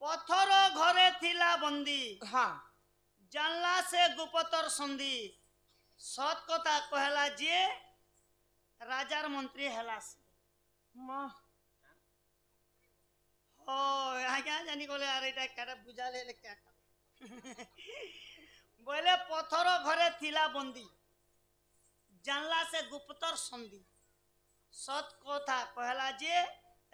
पथर घरे थिला बंदी हाँ जानला से गुप्तर संधि सत कथा कहला जे राजार मंत्री हेला से माँ ओ आज्ञा जानी बोले अरे এটা কেডা বুঝা লে क्या बोले पथर घरे थिला बंदी जानला से गुप्तर संधि सत कथा कहला जे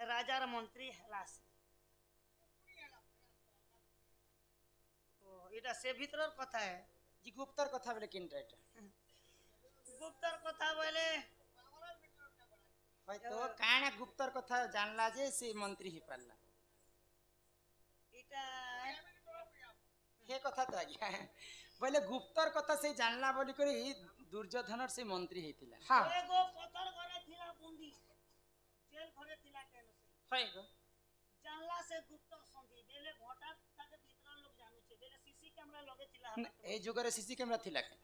राजार मंत्री हेला से এটা সে ভিতরের কথা है जी गुप्तर कथा बोले किन राइट गुप्तर कथा बोले হয়তো কানা গুপ্তর কথা জানলা যে সে মন্ত্রী হি পারলা এটা হে কথা তো আজ্ঞা বলে গুপ্তর কথা সে জানলা বলি করি দুর্যোধনর সে মন্ত্রী হইতিলা হ্যাঁ এগো পথর ঘরে থিলা বন্দি জেল ঘরে থিলা কেন সে হয় গো জানলা সে গুপ্তর সন্ধি বেলে হঠাৎ তাকে ভিতর লোক জানুছে বেলে সিসি ক্যামেরা লগে থিলা এই যুগরে সিসি ক্যামেরা থিলা কে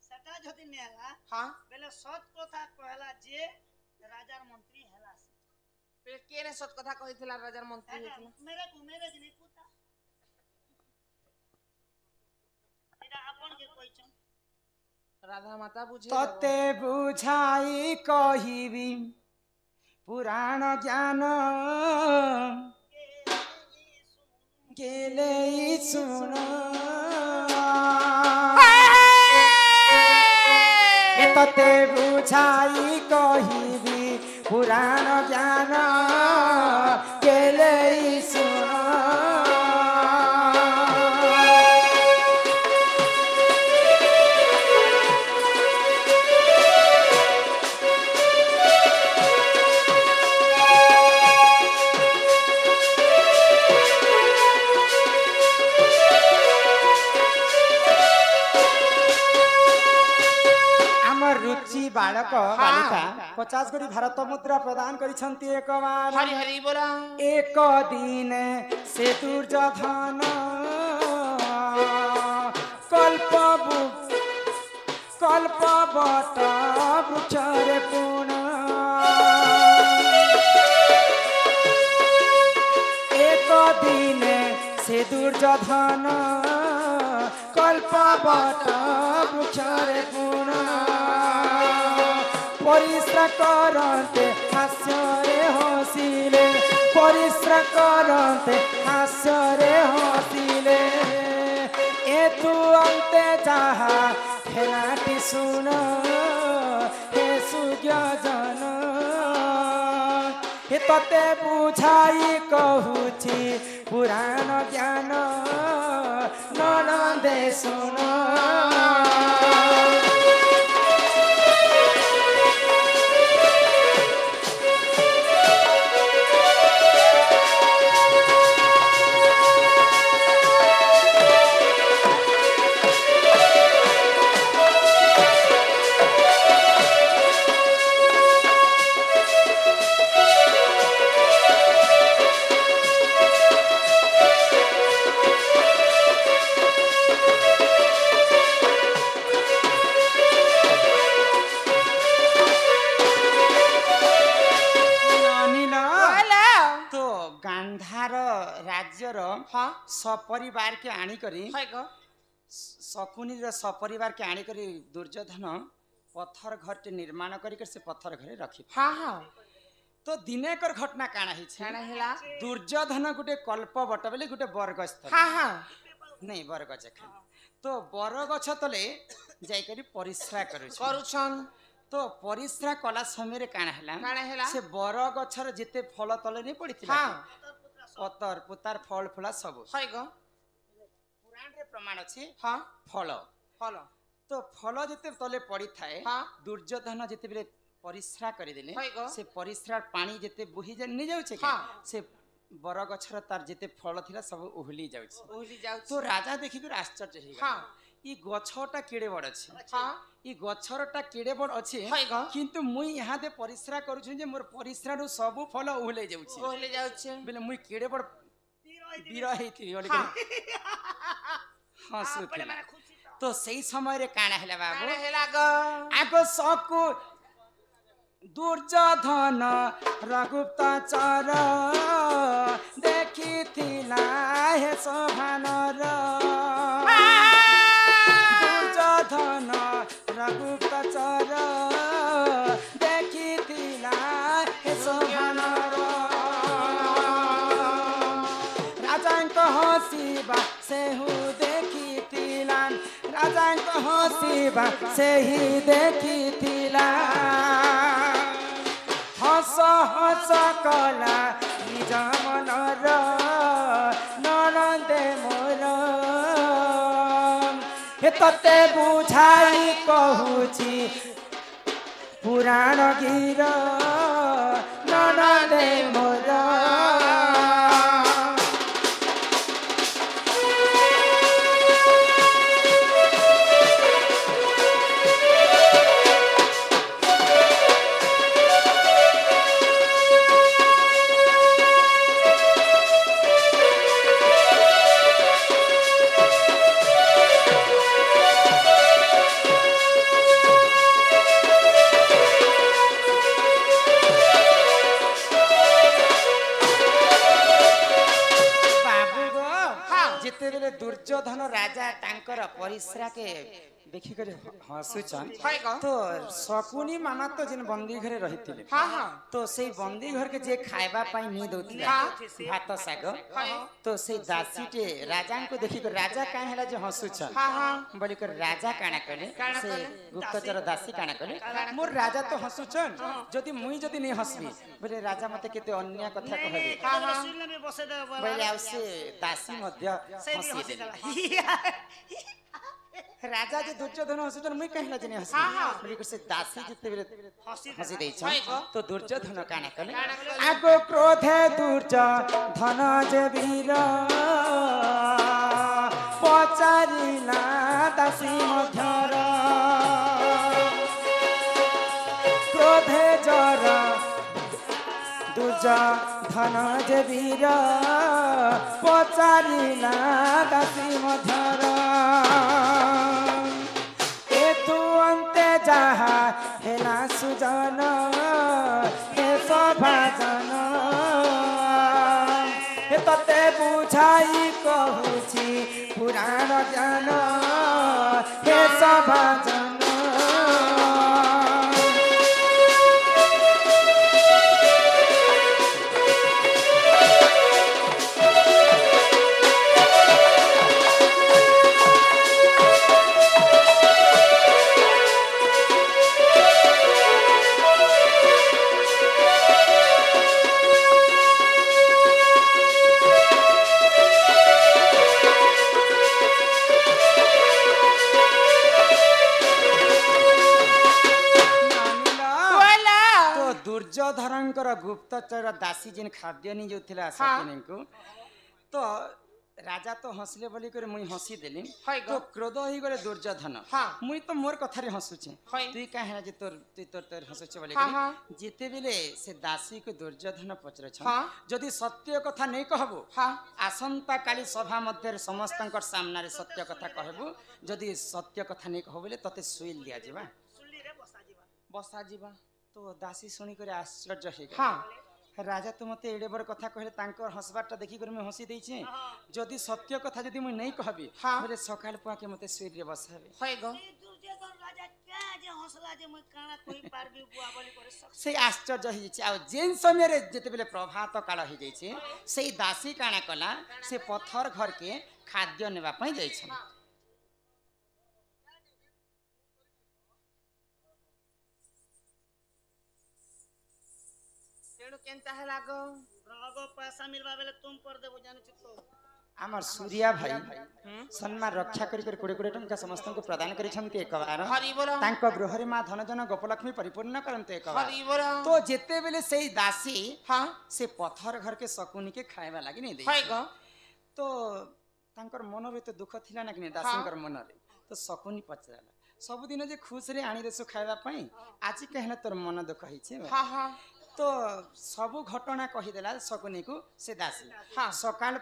সেটা যদি নেলা হ্যাঁ বেলে সত কথা কহলা যে রাজার মন্ত্রী হেলা সে বে কে রে সত কথা কইতিলা রাজার মন্ত্রী হইতিলা মেরে জিনি পুতা এটা আপন কে কইছন রাধা মাতা বুঝে तते बुझाई कहिबी पुराण ज्ञान गेले सुन तते बुझाई कहिबी पुराण ज्ञान गेले सुन बालक बालिका 50 कोटी भारत मुद्रा प्रदान करिसंती एक बार हरि हरि बोला एक दिन से दुर्योधन कल्प बट वृक्षर पूर्ण एक दिन से दुर्योधन कल्प बट वृक्षर पूर्ण परिश्रा करते हास्यरे हसिले परिश्रा करते हास्यरे हसिले एतु अंते जाहा हेलाटी सुन हे सुज्ञजन हे तते बुझाई कहूची पुराण ज्ञान ननदे सुन सपरिवार के आनी करी शकुनी सपरिवार के आनी करी दुर्योधन पत्थर घर टे निर्माण करी से पत्थर घरे रखी हाँ हाँ तो दिने कर घटना काना ही छाना दुर्योधन गुटे कल्प बट बोले गुटे बरगछ हाँ हाँ नहीं बरगछ तो बरगछ तले जाई करी परिश्रा करूछन तो परिश्रा कला समय रे काना हैला से बरगछर जिते फल तले नहीं पड़िथिला हाँ पतर पुतार फल फुला सब है गो पुराण रे प्रमाण अछि हाँ फल फल तो फल जिते तले पड़ी थाए हाँ दुर्योधन जिते बेले परिश्रा करि देले है गो से परिश्रा पानी जिते बोही जा नि जाउ छे हाँ से बरगछर तार जिते फल थिला सब ओहली जाउ छे ओहली जाउ तो राजा देखि के आश्चर्य हे हाँ ई गछटा केडे बड़ अछि हाँ ई गछरटा केडे बड़ अछि है गो किंतु मुई यहाँ दे परिश्रा करू छु जे मोर परिश्रा रो सब फल ओहले जाउ छे ओहले जाउ छे बेले मुई केडे बड़ बीरा हेथि ओले हाँ सुथिला तो सही समय रे काना हैला बाबू हैला गो आगो सकु दुर्योधन रघुप्तचर देखि ଶୋଭାନର ଦୁର୍ଯୋଧନ ରଘୁପଚର ଦେଖିଥିଲା ହେ ଶୋଭାନର ରାଜାଙ୍କ ହସିବା ସେହୁ ଦେଖିଥିଲା ରାଜାଙ୍କ ହସିବା ସେହି ଦେଖିଥିଲା ହସ ହସ କଲା ନିଜ ମନର ନଣନ୍ଦେ ମୋର ହେ ତତେ ବୁଝାଇ କହୁଛି ପୁରାଣ ଗୀର ନଣନ୍ଦେ ମୋର दुर्योधन राजा तांकर परिश्रा के देखी कर हसुचन तो शकुनी मामा तो जिन बंदी घरे रहिथिले तो से बंदी घर के जे खाइबा पाई नी दउथिले भात साग तो से दासी टे राजा को देखी कर राजा काहे हला जे हसुचन बोली कर राजा काना करे से गुप्तचर दासी काना करे मोर राजा तो हसुचन जदी मुई जदी नहीं हसबी बोले राजा मते केते अन्य कथा कहबे बोले आ से दासी मध्य हसी राजा जे दुर्योधन हसुचन मुई कहला जने हसी बोली से दासी जते बेले हसी देछ तो दुर्योधन काना कले आगो क्रोधे दुर्योधन जे वीर पचारिला दासी मध्यर क्रोधे जर दुर्योधन जे वीर पचारिला दासी मध्यर जहा हेला सुजन हे सभाजन हे तते बुझाई कहूची पुराण ज्ञान हे सभाजन दुर्योधनकर गुप्तचर दासी जिन खाद्य नहीं जो थिला सकिनी को तो राजा तो हसले बोली करे मुई हसी देली तो क्रोध होई गले दुर्योधन मुई तो मोर कथारे हसुचे तुई काहे जे तोर तोर हसुचे बोली करे जेते बेले से दासी को दुर्योधन पचरे छ जदी सत्य कथा नहीं कहबो आसंता काली सभा मध्य समस्तंकर सामने रे सत्य कथा कहबो जदी सत्य कथा नहीं कहबो बोले तते सुइल दिया जेबा सुली रे बसा जीवा तो दासी सुनी करे आश्चर्य हे राजा तो मते एडे बर कथा कहले तांकर हसबाटा देखि कर मैं हसी देई छे जदी सत्य कथा जदी मैं नहीं कहबी बोले सकाल पुआ के मते सुइर रे बसाबे होय गो दुर्योधन राजा क्या जे हसला जे मैं काना कोई पारबी बुआ बोली करे से आश्चर्य हे छे आ जेन समय रे जते बेले प्रभात काल हे जाई छे सेई दासी काना कला से पत्थर घर के खाद्य नेबा पई जाई छे केनता है लागो रगो पैसा मिलबा बेले तुम पर देबो जानि छ तो हमर सूर्या भाई सम्मान रक्षा करी कर कोड़े कोड़े टंका समस्त को प्रदान करी छंती एक बार हरि बोल तांको गृह रे मां धन जन गोपलक्ष्मी परिपूर्ण करंते एक बार हरि बोल तो जेते बेले सेई दासी से पत्थर घर के शकुनी के खाएबा लागि नहीं दे हाय गो तो तांकर मन रे तो दुख थिला ना कि दासीकर मन रे तो शकुनी पचराला सब दिन जे खुश रे आनी देसो खाएबा पई आज कहले तोर मन दुख होई छे तो सब घटना कहीदेला शकुनी को से दासी सकाल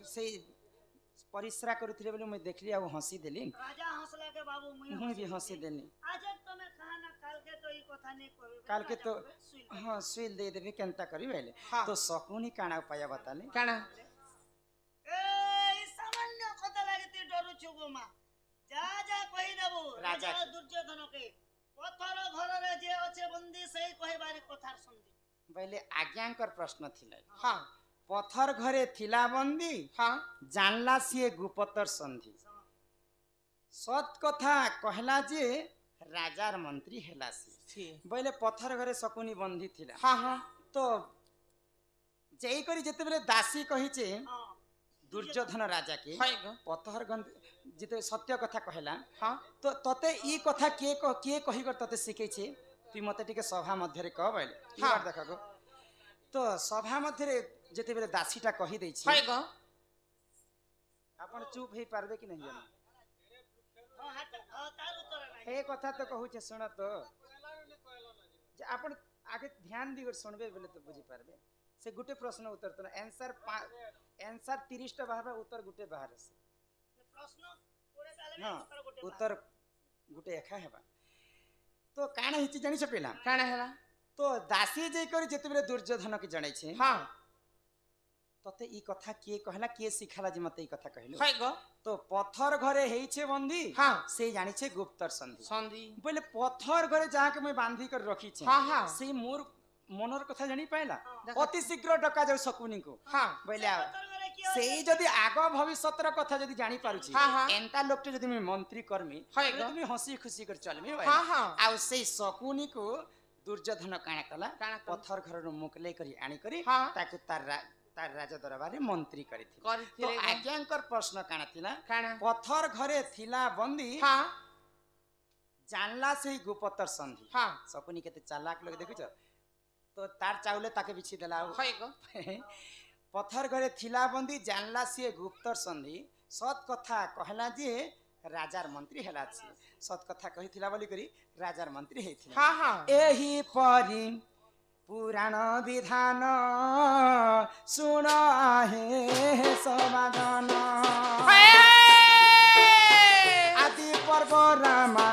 से परिश्रा करुथिले बोले मैं देखली आ हंसी देली राजा हंसला के बाबू मुई भी हंसी देनी आज तमे कहा ना काल के तो ई कथा नहीं कहबे काल के तो हां सुइल दे देबे केनता करी बेले तो शकुनी काना उपाय बताले काना ए উপমা যা যা কহি দেবু রাজা দুর্যোধন কে পথর ঘরে যে আছে বন্দি সেই কহিবারে কথার সন্ধি বলে আজ্ঞাঙ্কর প্রশ্ন থিলা হ্যাঁ পথর ঘরে থিলা বন্দি হ্যাঁ জানলা সিয়ে গুপতর সন্ধি সৎ কথা কহলা যে রাজার মন্ত্রী হেলা সি বলে পথর ঘরে শকুনি বন্দি থিলা হ্যাঁ হ্যাঁ তো যেই করি যেতেবেলে দাসী কহিছে দুর্যোধন রাজা কে পথর যেতে সত্য কথা কহলা হ্যাঁ তো ততে ই কথা কিয়ে কহিগর ততে শিখেছে তুই মতে টিকে সভা মধ্যে কহ বলে হ্যাঁ দেখ গো তো সভা মধ্যে যেতেবেলে দাসীটা কহি দেইছে আপন চুপ হই পারবে কি नहीं জানি हे कथा तो कहूचे सुन तो जे आपण आगे ध्यान दी कर सुनबे बोले तो बुझी पारबे से गुटे प्रश्न उत्तर तो आंसर 30 टा बाहर उत्तर गुटे बाहर से प्रश्न कोड़े ताले हां उत्तर गुटे एका हेबा तो काना हिची जानि छ पेला काना हेला तो दासी जे कर जेते बेले दुर्योधन के जणै छे हां तते ई कथा किए कहला किए सिखाला जे मते ई कथा कहलो हाय गो तो पत्थर घरे हेई छे बंदी हां से जानि छे गुप्तर संधि संधि बोले पत्थर घरे जा के मैं बांधी कर रखी छे हां हां से मोर मनर कथा जानि पाइला अति शीघ्र डका जाउ सकुनी को हां बोले सेई जदी आगो भविष्यतर कथा जदी जानि पारुची एंता लोकटे जदी मैं मंत्री करमी तुमी हंसी खुशी कर चलमी हां हां आ सेई सकुनी को दुर्योधन काना कला पत्थर घर मुकले करी आनी करी ताकू तार राजा दरबार मंत्री करिथिले तो आज्ञांकर प्रश्न काना थिला पत्थर घरे थिला बंदी हां जानला से गुप्तर संधि हां सकुनी केते चालाक लोग देखिछ तो तार चाउले ताके बिछि देला हाय गो पत्थर घरे थिला बंदी जानला से गुप्तर संधि सत कथा कहला जे राजार मंत्री हेला छी सत कथा कहिथिला बोली करी राजार मंत्री हेथिला हां हां एही परी पुराण विधान सुन हे समाधान आदि पर्व रामा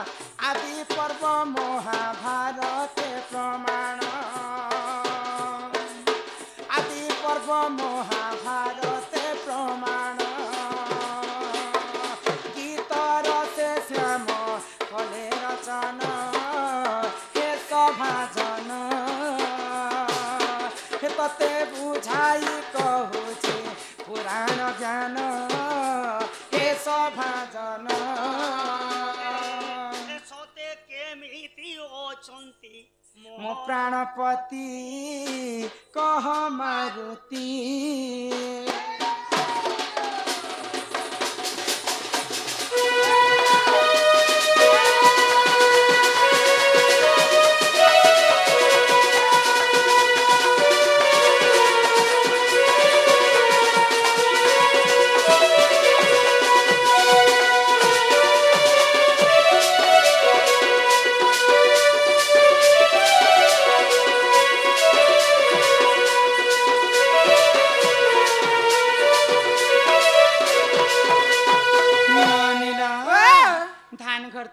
आदि पर्व महाभारत प्रमाण आदि पर्व महाभारत प्रमाण गीत रसे श्याम फले रचन हे सभाजन तते बुझाई कहूचे पुराण ज्ञान हे सभाजन सोते के मिति ओचंती मो प्राणपति कह मारुति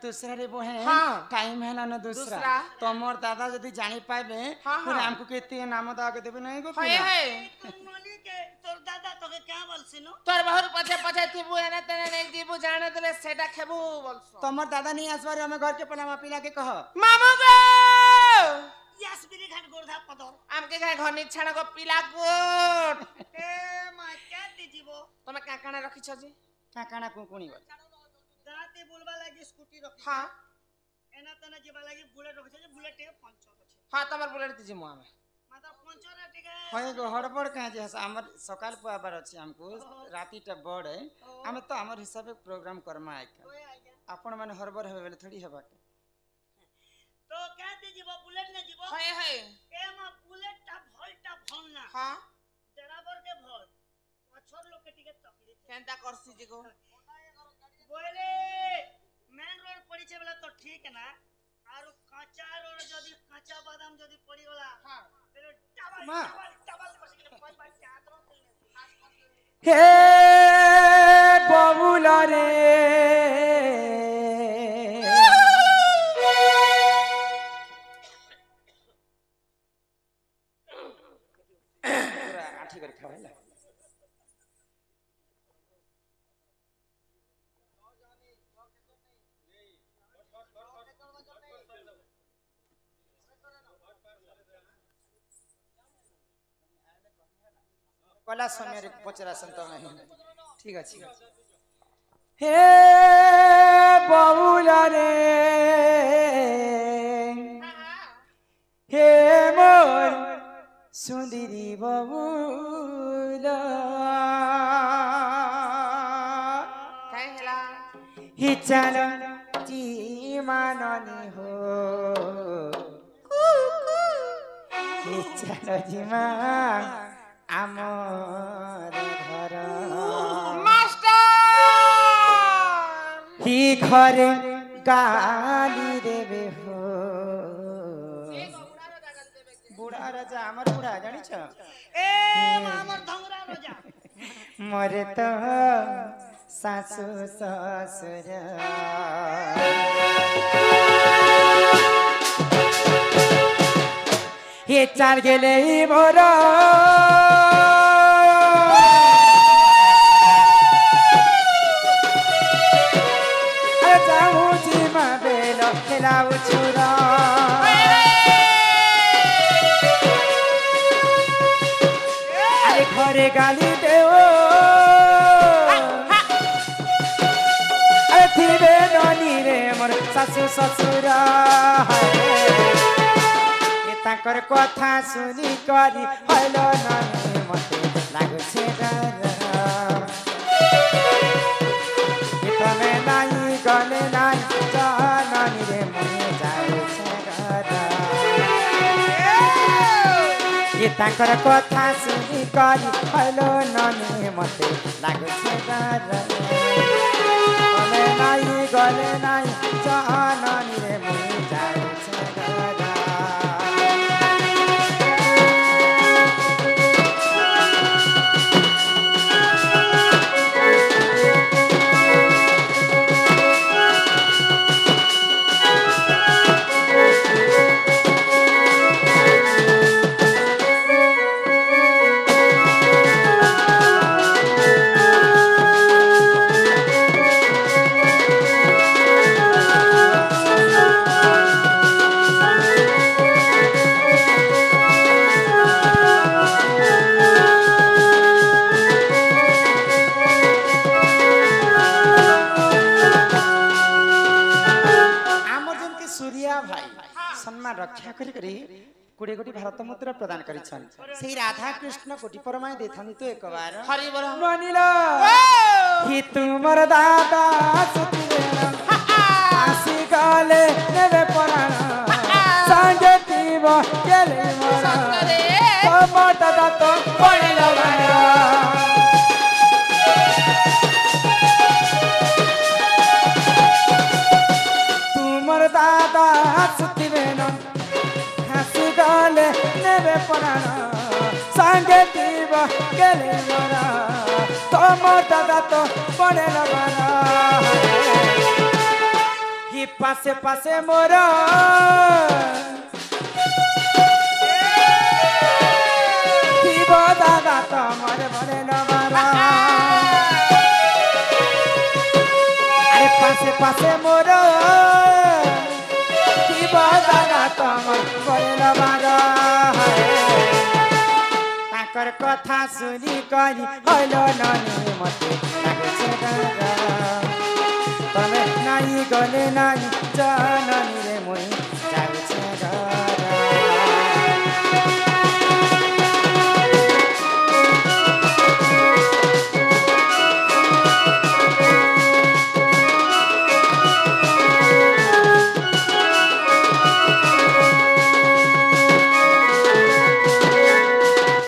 दूसरा रे बोहे टाइम है ना दूसरा तमर दादा जदी जानी पाबे फिर हमको केते नाम दा के देबे नहीं गो मनी के तोर दादा तो के क्या बोलसिनो तोर बहुर पछे पछे थिबु एने तने नहीं जीबु जाने देले सेटा खेबु बोलसो तमर दादा नहीं आसबार हमें घर के पलामा पिला के कह मामू गो यस बिरी घाट गोरधा पदर हमके घर घर निछाण को पिला गोट ए मा क्या दीजिबो तमे काकाना रखी छ जी काकाना कोकुनी बोल दाते बोलबा लागी स्कूटी रखी हां एना तना जेबा लागी बुलेट रखी छ बुलेट ए पंचर अछि हां तमर बुलेट दिजि मु हमें माता पंचर टिके होय गो हड़बड़ का जे हमर सकाल पुआबार अछि हमको राती टा बड़ है हम तो हमर हिसाब प्रोग्राम करमा आइ अपन माने हड़बड़ हेबे बेले थोड़ी हेबा तो क्या दीजिबो बुलेट ने जीबो हाय हाय ए मा बुलेट टा भलना हां ड्राइवर के भल पछर लोग के टिके तकलीफ केनता करसी जी को बोले मेन रोड पड़ी छे वाला तो ठीक है ना आरो काचा रोड जदी काचा बादाम जदी पड़ी वाला हां पहले डबल बस के कोई बात चाहत हे बबुला रे पूरा आठी कर खावेला कला समय रे पचरा संत नहीं ठीक अछि हे बाबूला रे हे मोर सुंदरी बाबूला कहला हि चल जी माननी हो हि चल जी मा आमर घर मास्टर हि घरे गाली देवे हो बुढ़ा राजा हमर बुढ़ा जानी छ ए हमर धंगरा राजा मरे तो सासु ससुर हे चाल गेले मोर जाऊ जिमा बेल खेलाउ छुरा अरे घरे गाली देओ अरे थिबे ननी रे मोर सासु ससुरा ताकर कथा सुनी करी हलो ननी मते लागु छे डर तमे नाई गले नाई जाननी रे मुहे जाउ छे डर ये ताकर कथा सुनी करी हलो ननी मते लागु छे डर तमे नाई गले नाई जाननी रे मुहे जाउ छे डर रक्षा करी करी कुड़े गोटी भारत मुद्रा प्रदान करिछन सेही राधा कृष्ण कोटि परमाय देथानी तो एक बार हरि बोल मानिला कि तुमर दादा सुतिरेन आसी गाले नेबे पराण संगतीव केले मोरा तमर दादा तो पड़ेला भाया तुमर दादा सुतिरेन गाले नेबे पराण संगतीव केले मोरा तमर दादा तो पड़ेला भाया हि पासे पासे मोरा शिव दादा तमर पड़ेला भाया अरे पासे पासे मोरा शिव दादा तमर पड़ेला भाया ताकर कथा सुनी करी हलो न